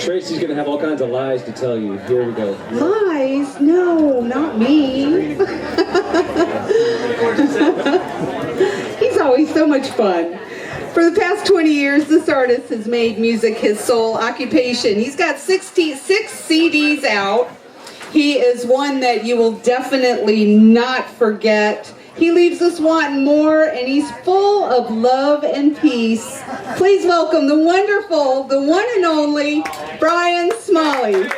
Tracy's gonna have all kinds of lies to tell you. Here we go. Lies? No, not me. He's always so much fun. For the past 20 years, this artist has made music his sole occupation. He's got 66 CDs out. He is one that you will definitely not forget. He leaves us wanting more, and he's full of love and peace. Please welcome the wonderful, the one and only, Brian Smalley.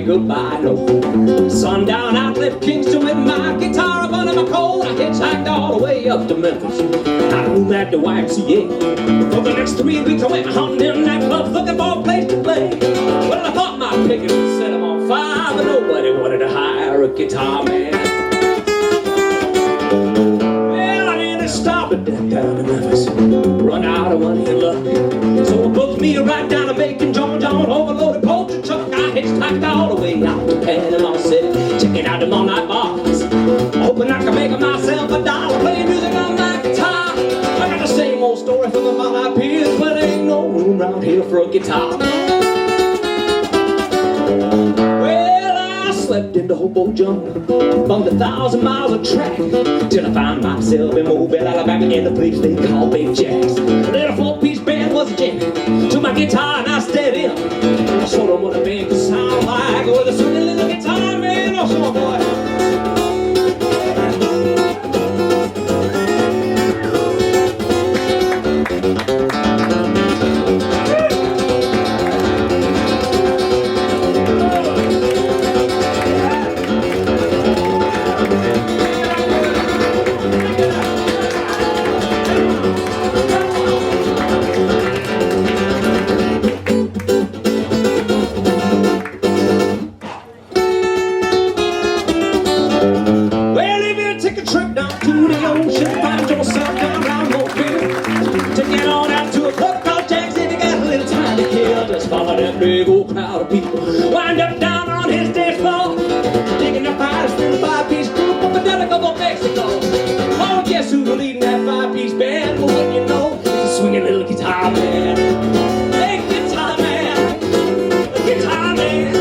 Goodbye, no. Sundown, I left Kingston with my guitar up under my coat. I hitchhiked all the way up to Memphis. I moved at the YMCA. For the next 3 weeks, I went hunting in nightclubs looking for a place to play. Well, I thought my picket would set them on fire, but nobody wanted to hire a guitar man. Well, I didn't stop at that down in Memphis. Run out of money and luck. So I booked me a ride down to Macon, Georgia on overloaded culture truck. I hitchhiked all the way out to Panama City, checking out them all-night bars, hoping I could make myself $1 playing music on my guitar. I got the same old story from the all-night peers, but ain't no room around here for a guitar. Well, I slept in the Hobo jungle, bumped 1,000 miles of track, till I found myself in Mobile, Alabama, in the place they call Big Jack's. A little 4-piece band was jamming to my guitar, and I stepped in. I showed them what a band could sound like with a sweet little guitar, man. Oh, sure, boy. Big old crowd of people wind up down on his dance floor, digging up pipes through the 5-piece group of the Delegate of Mexico. Oh, guess who's leading that 5-piece band? Well, wouldn't you know, it's a swinging little guitar man. Hey, guitar man, guitar man.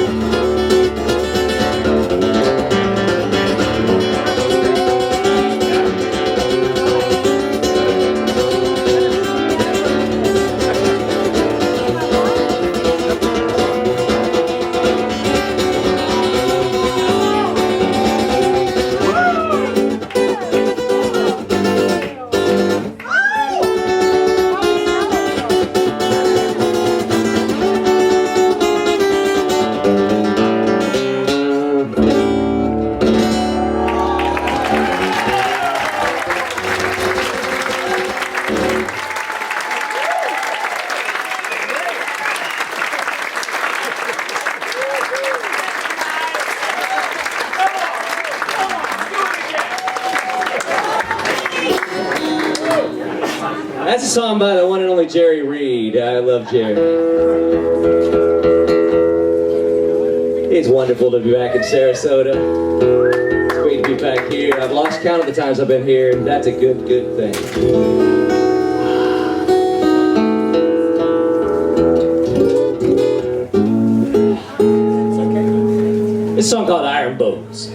That's a song by the one and only Jerry Reed. I love Jerry. It's wonderful to be back in Sarasota. It's great to be back here. I've lost count of the times I've been here, and that's a good thing. This song called Iron Bones.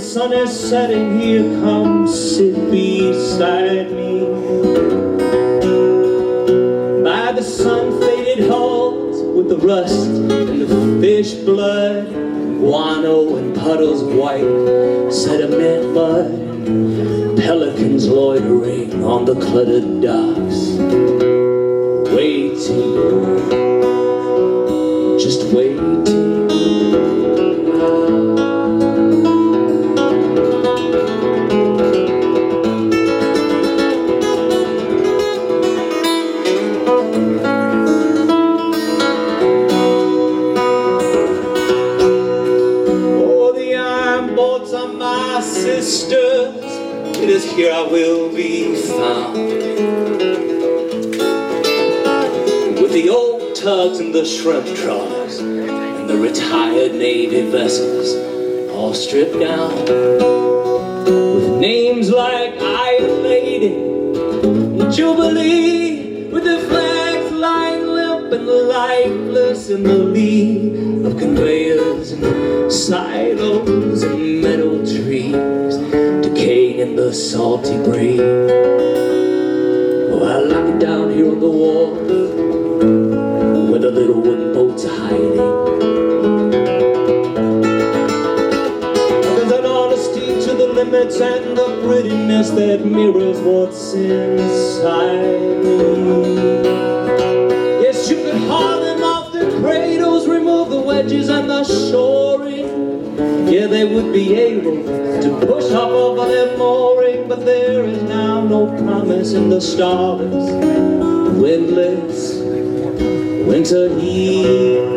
sun is setting, here, come sit beside me. By the sun-faded halls with the rust and the fish blood, guano and puddles of white, sediment mud, pelicans loitering on the cluttered docks, waiting, just waiting. Sisters, it is here I will be found, with the old tugs and the shrimp trawlers and the retired Navy vessels all stripped down, with names like Iron Lady and Jubilee, with their flags lying limp and lifeless in the lee of conveyors and silos and meadow trees, decaying in the salty breeze. Oh, I like it down here on the wharf, where the little wooden boats are hiding. There's an honesty to the limits and the prettiness that mirrors what's inside me. Yes, you could haul them off the cradles, remove the wedges and the shoring. Yeah, they would be able to push off over their mooring, but there is now no promise in the starless, windless winter evening.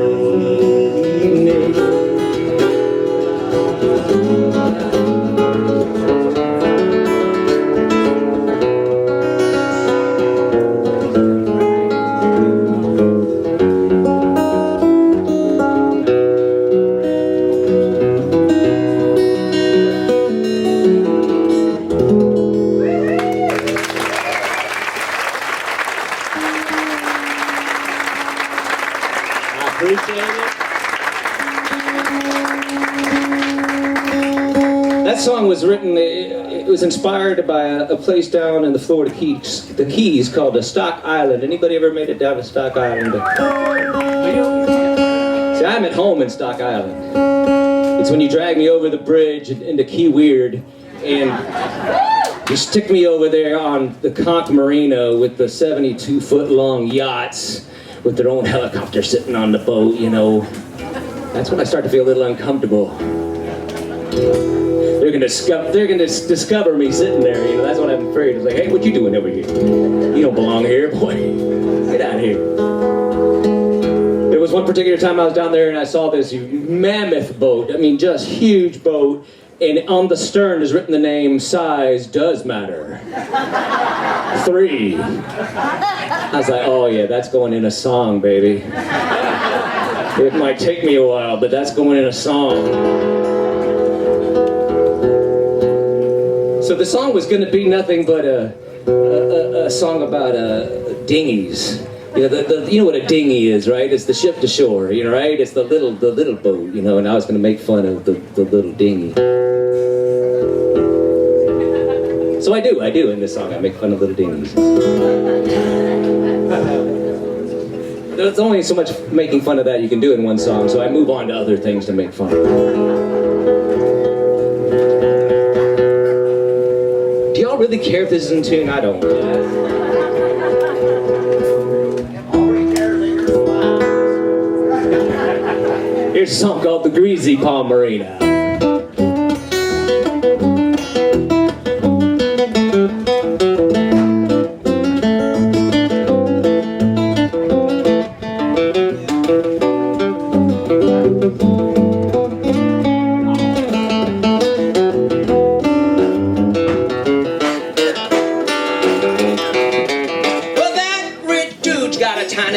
That song was written, it was inspired by a place down in the Florida Keys called Stock Island. Anybody ever made it down to Stock Island? See, I'm at home in Stock Island. It's when you drag me over the bridge into Key Weird and you stick me over there on the conch Marina with the 72-foot long yachts with their own helicopter sitting on the boat, you know. That's when I start to feel a little uncomfortable. They're gonna discover me sitting there, you know. That's what I'm afraid. It's like, hey, what you doing over here? You don't belong here, boy. Get out of here. There was one particular time I was down there and I saw this mammoth boat. I mean, just huge boat. And on the stern is written the name, size does matter. 3. I was like, oh yeah, that's going in a song, baby. It might take me a while, but that's going in a song. So the song was going to be nothing but a song about dinghies. You know, you know what a dinghy is, right? It's the ship to shore, you know, right? It's the little boat, you know, and I was going to make fun of the little dinghy. So I do in this song, I make fun of little dinghies. There's only so much making fun of that you can do in one song, so I move on to other things to make fun of. Do y'all really care if this is in tune? I don't. Here's a song called The Greasy Marina.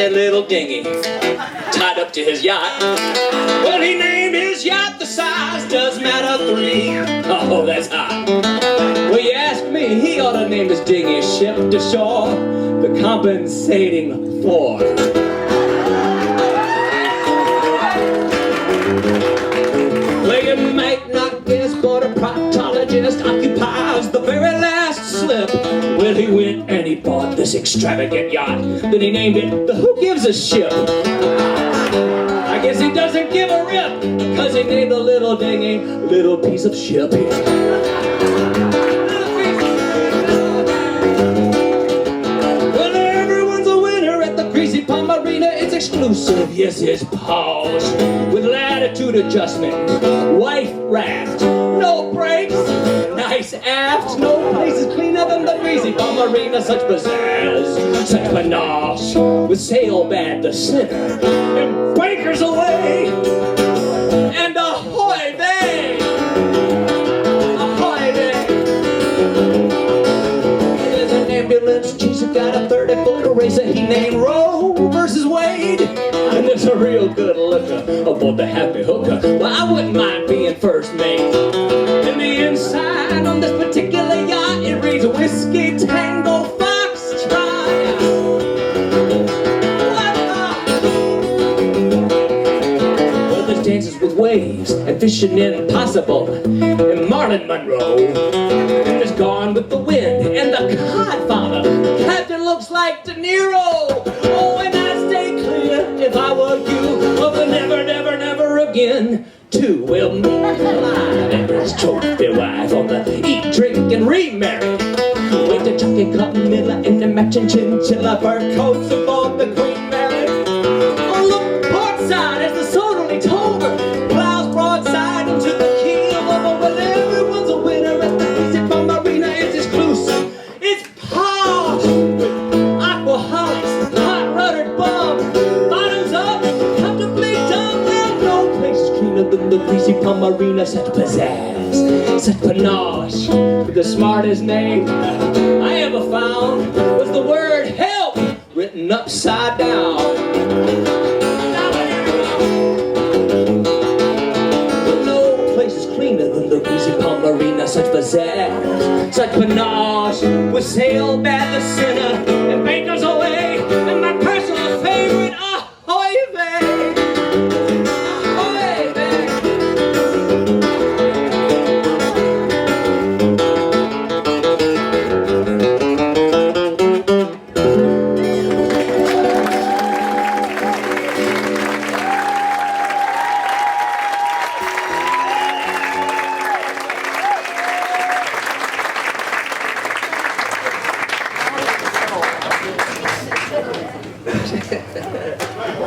Little dinghy tied up to his yacht. Well, he named his yacht The Size Does Matter 3. Oh, that's hot. Well, you ask me, he ought to name his dinghy Ship to Shore, the Compensating 4. Well, you might not guess, but a this extravagant yacht. Then he named it the Who Gives a Ship. I guess he doesn't give a rip, because he named the little dingy little piece of ship. Well, everyone's a winner at the Greasy Marina. It's exclusive, yes, it's polished, with latitude adjustment, wife raft, no brakes, nice aft, no place is cleaner than the Greasy Marina. Such pizzazz, such panache, with sail bad the center, and breakers away, and ahoy they, ahoy they. There's an ambulance chase who got a 30-foot racer he named Roe versus Wade. And there's a real good looker aboard the Happy Hooker. Well, I wouldn't mind being first mate. And the inside on this particular yacht, it reads Whiskey Tango Foxtrot. Well, there's dances with waves and fishing impossible and Marlon Monroe. And there's Gone with the Wind and the Godfather. The captain looks like De Niro. Oh, and I stay clear if I were you of the never, never, never again. Two will meet alive and his trophy wife on the eat, drink, and remarry. With the Chucky Cotton Miller and the matching chinchilla fur coats aboard the Queen Mary. Oh, look port side as the southerly tover plows broadside into the keel of a well, everyone's a winner at the Greasy Marina. It's exclusive, it's posh, aquaholics, hot ruddered bum, bottoms up, comfortably done. Well, no place is cleaner than the Greasy Marina. Such pizzazz, such panache, with the smartest name I ever found was the word help written upside down. But no place is cleaner than the Greasy Marina. Such pizzazz, such panache, with sail bad the sinner and bakers away, and my personal favorite, ahoy vey, ahoy vey.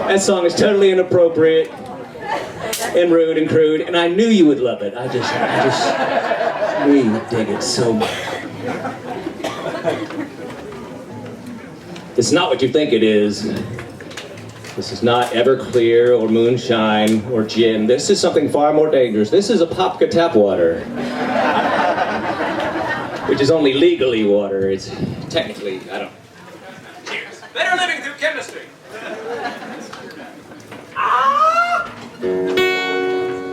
That song is totally inappropriate and rude and crude, and I knew you would love it. I just knew you would dig it so much. It's not what you think it is. This is not Everclear or moonshine or gin. This is something far more dangerous. This is a Popka tap water, which is only legally water. It's technically, I don't know. Cheers. Better living through chemistry.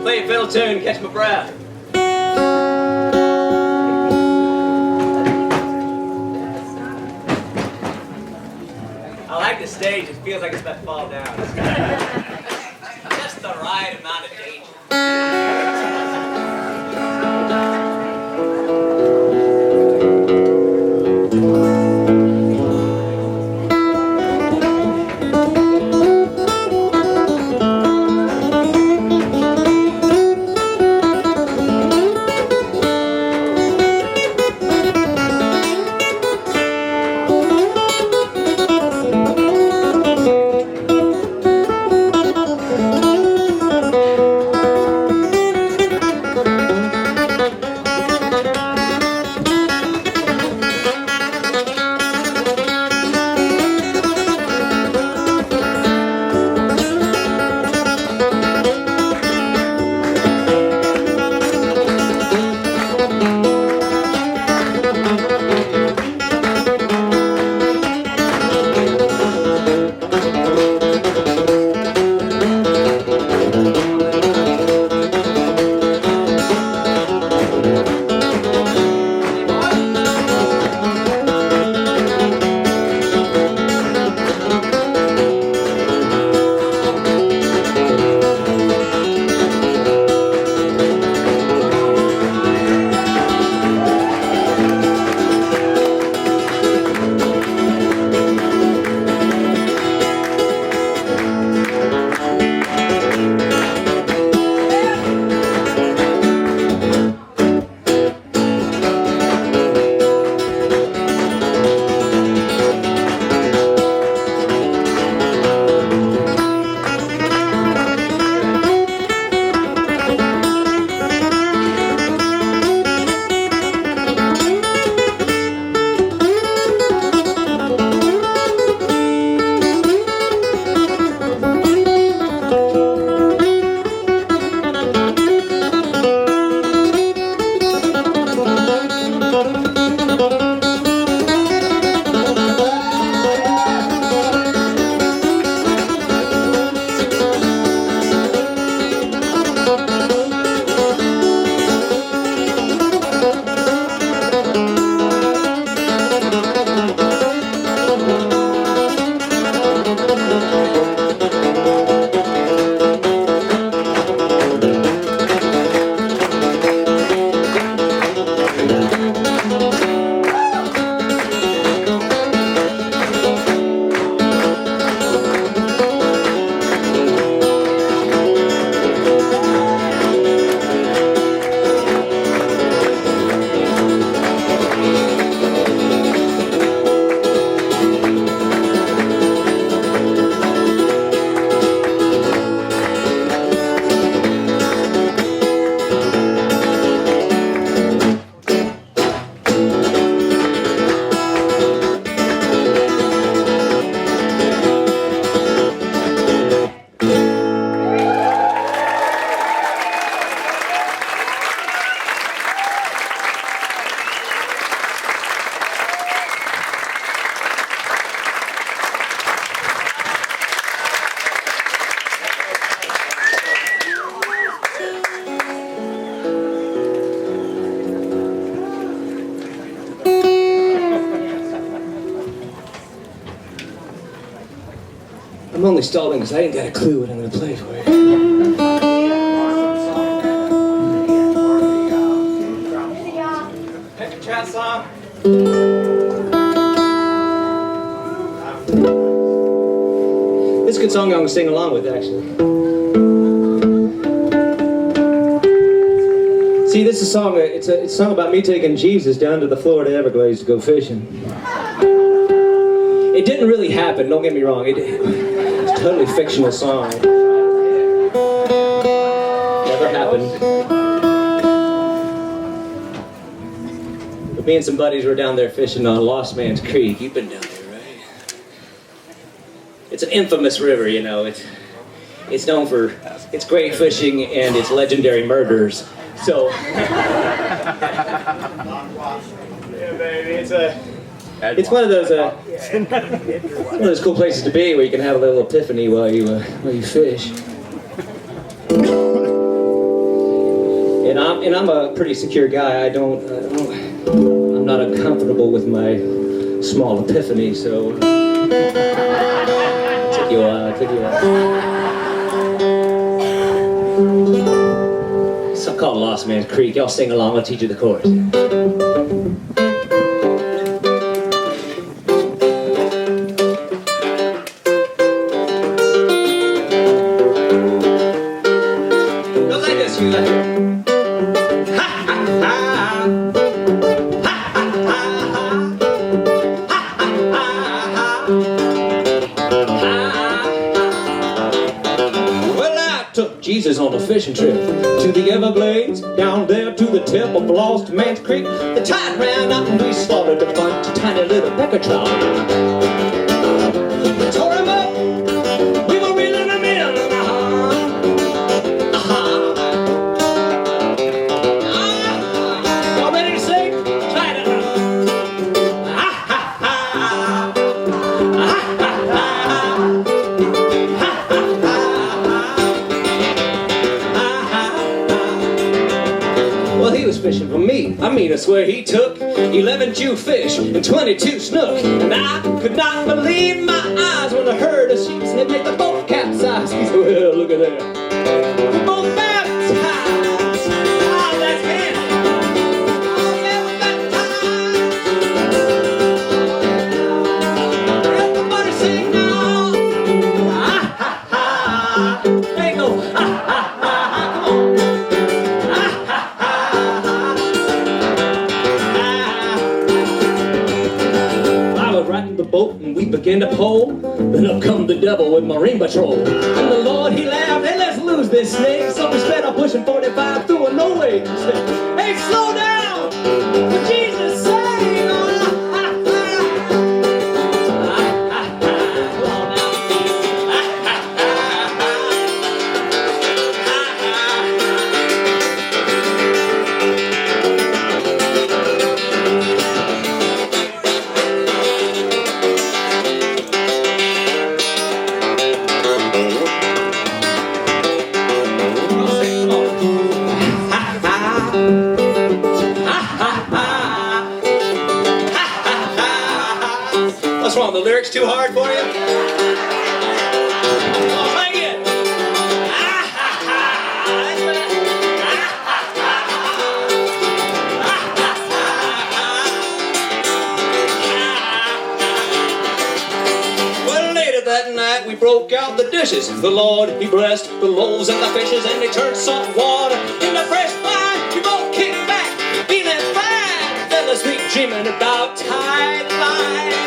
Play a fiddle tune, catch my breath. I like the stage, it feels like it's about to fall down. Just the right amount of danger. I'm only stalling because I ain't got a clue what I'm going to play for you. Chat song. This is a good song I'm going to sing along with, actually. See, this is a song, it's a song about me taking Jesus down to the Florida Everglades to go fishing. It didn't really happen, don't get me wrong. It's a totally fictional song. Never happened. But me and some buddies were down there fishing on Lost Man's Creek. You've been down there, right? It's an infamous river, you know. It's known for its great fishing and its legendary murders. So, yeah, baby, it's one of those cool places to be where you can have a little epiphany while you fish. And I'm a pretty secure guy. I'm not uncomfortable with my small epiphany. So, it took you a while. It's called Lost Man's Creek. Y'all sing along, I'll teach you the chords. Goes like this, you like it. Ha ha ha. Ha ha ha. Ha ha ha. Well, I took Jesus on a fishing trip to the Everglades, down there to the tip of Lost Man's Creek. The tide ran out and we slaughtered a bunch of tiny little pecker trout. We tore him up, we were reeling him in, Y'all ready to sing? Try it out. Well, he was fishing for me. I mean, I swear he took 11 jewfish and 22 snook. And I could not believe my eyes when I heard a sheep said, make the boat capsize. He said, well, look at that. We're both baptized. Ah, that's it. Oh, yeah, we're baptized. Everybody sing now. Ah, ha, ha. There you go. Ah, ha, ha. Come on. Riding the boat and we began to pull. Then up come the devil with Marine Patrol. And the Lord, he laughed, hey, let's lose this snake. So we sped up pushing 45 through a no-way. Hey, slow down! For Jesus' sake! What's wrong? The lyrics too hard for you? Oh, sing it! Well, later that night we broke out the dishes. The Lord, he blessed the loaves and the fishes, and they turned salt water into fresh wine. We both kicked back, feeling fine. Fell asleep dreaming about tide lines.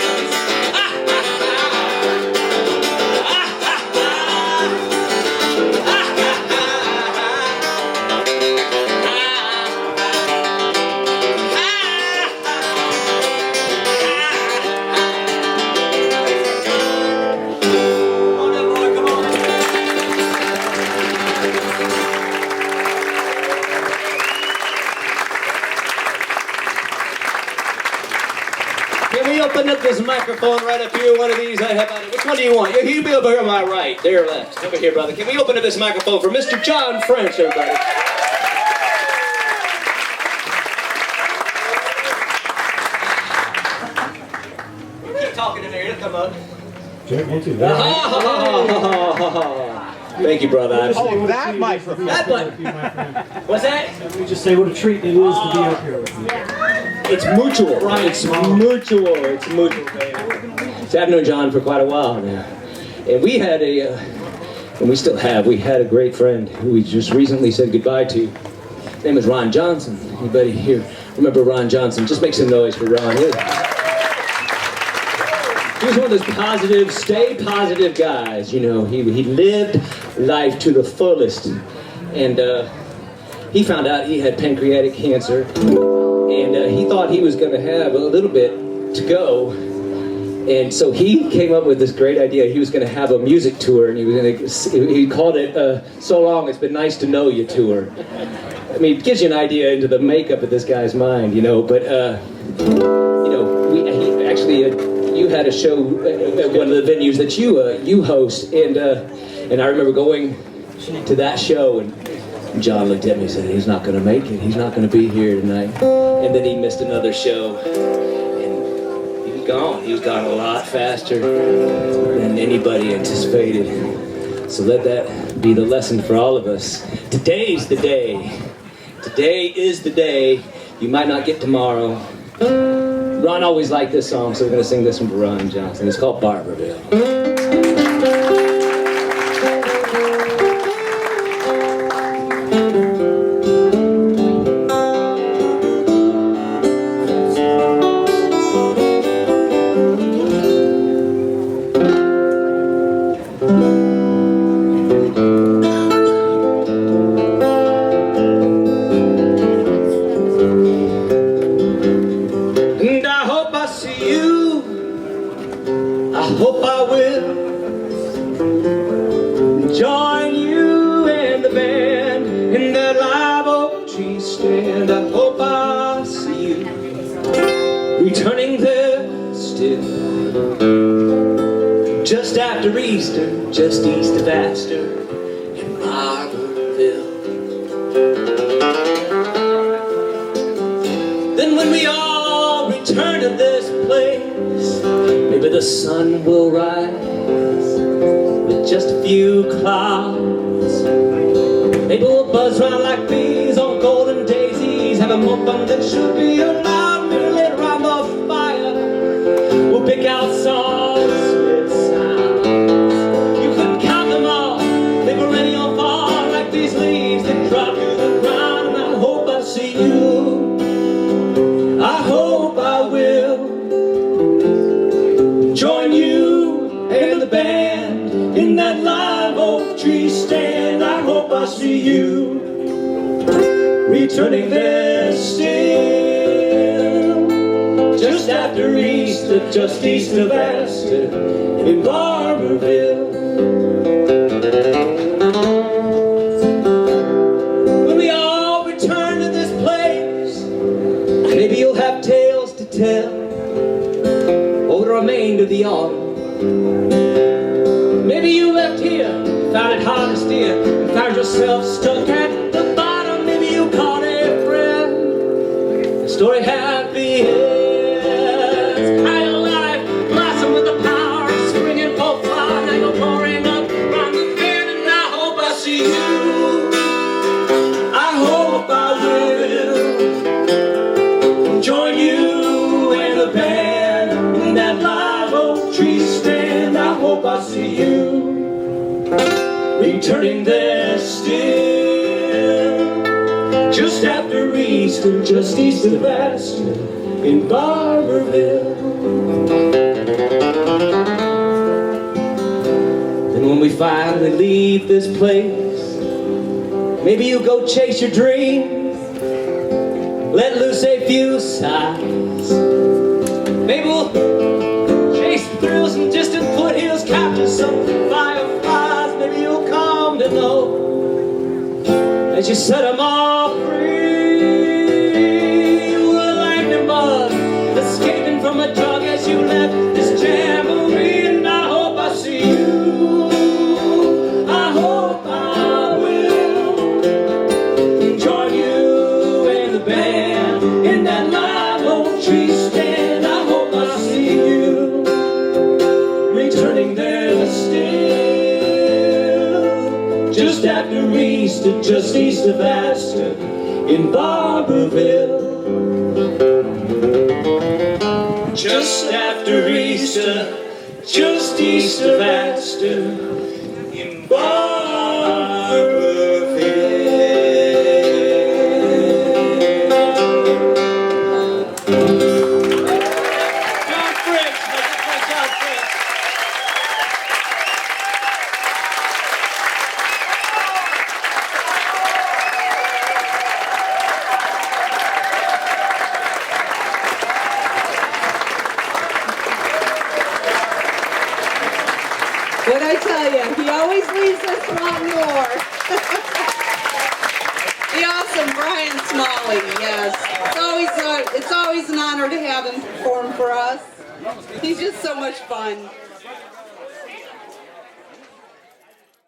Can we open up this microphone right up here? One of these I have on it. Which one do you want? You be over here on my right. There, left. Over here, brother. Can we open up this microphone for Mr. John French, everybody? Keep talking in there. It'll come up. Check 1, 2. Thank you, brother. Oh, that microphone. That button. What's that? Let me just say what a treat it is to be up here with you. It's mutual. It's mutual. It's mutual. So I've known John for quite a while now, and we had and we still have. We had a great friend who we just recently said goodbye to. His name is Ron Johnson. Anybody here remember Ron Johnson? Just make some noise for Ron. He was one of those positive, stay positive guys. You know, he lived life to the fullest, and he found out he had pancreatic cancer, and he thought he was going to have a little bit to go, and so he came up with this great idea. He was going to have a music tour, and he called it "So Long It's Been Nice to Know You" tour. I mean, it gives you an idea into the makeup of this guy's mind, you know. But you know, he actually. You had a show at one of the venues that you host, and I remember going to that show, and John looked at me and said, "He's not going to make it. He's not going to be here tonight." And then he missed another show, and he was gone. He was gone a lot faster than anybody anticipated. So let that be the lesson for all of us. Today's the day. Today is the day. You might not get tomorrow. Ron always liked this song, so we're going to sing this one for Ron Johnson. It's called Barberville. I hope I will join you and the band in that live oak tree stand. I hope I'll see you returning there still, just after Easter, just east of Astor in Barberville. Then when we all return to this place, maybe the sun will rise with just a few clouds. Maybe we'll buzz round like bees on golden daisies, have more fun than should be allowed. We'll let around the fire, we'll pick out songs with sounds. You couldn't count them all, they were ready on far like these leaves that drop to the ground. And I hope I see you, I hope I will join you and the band in that live oak tree stand. I hope I see you returning there still, just after Easter, just east of Astor in Barberville. When we all return to this place, maybe you'll have tales to tell over the remainder of the autumn. Maybe you left here, found it hard to steer, and found yourself stuck at the bottom. Maybe you caught a friend, the story happy ends. Kind of life blossom with the power of spring and full flower. Now you're pouring up from the bend, and I hope I see you, I hope I will join you and the band in that live oak tree stand. I hope I see you returning there still, just after Easter, just east of Astor in Barberville. Then when we finally leave this place, maybe you'll go chase your dreams, let loose a few sighs. Maybe we'll chase the thrills in distant foothills, capture some fireflies. Maybe you'll come to know as you set them all free. You were a lightning bug escaping from a drug as you left this jamboree. And I hope I see you, I hope I will join you and the band in that live oak tree stand. I hope I see you returning there just east of Astor, in Barberville. Just after Easter, just east of Astor, in Barberville. John Fritz, my friend John Fritz. What I tell you, he always leaves us wanting more. The awesome Brian Smalley, yes. It's always an honor to have him perform for us. He's just so much fun.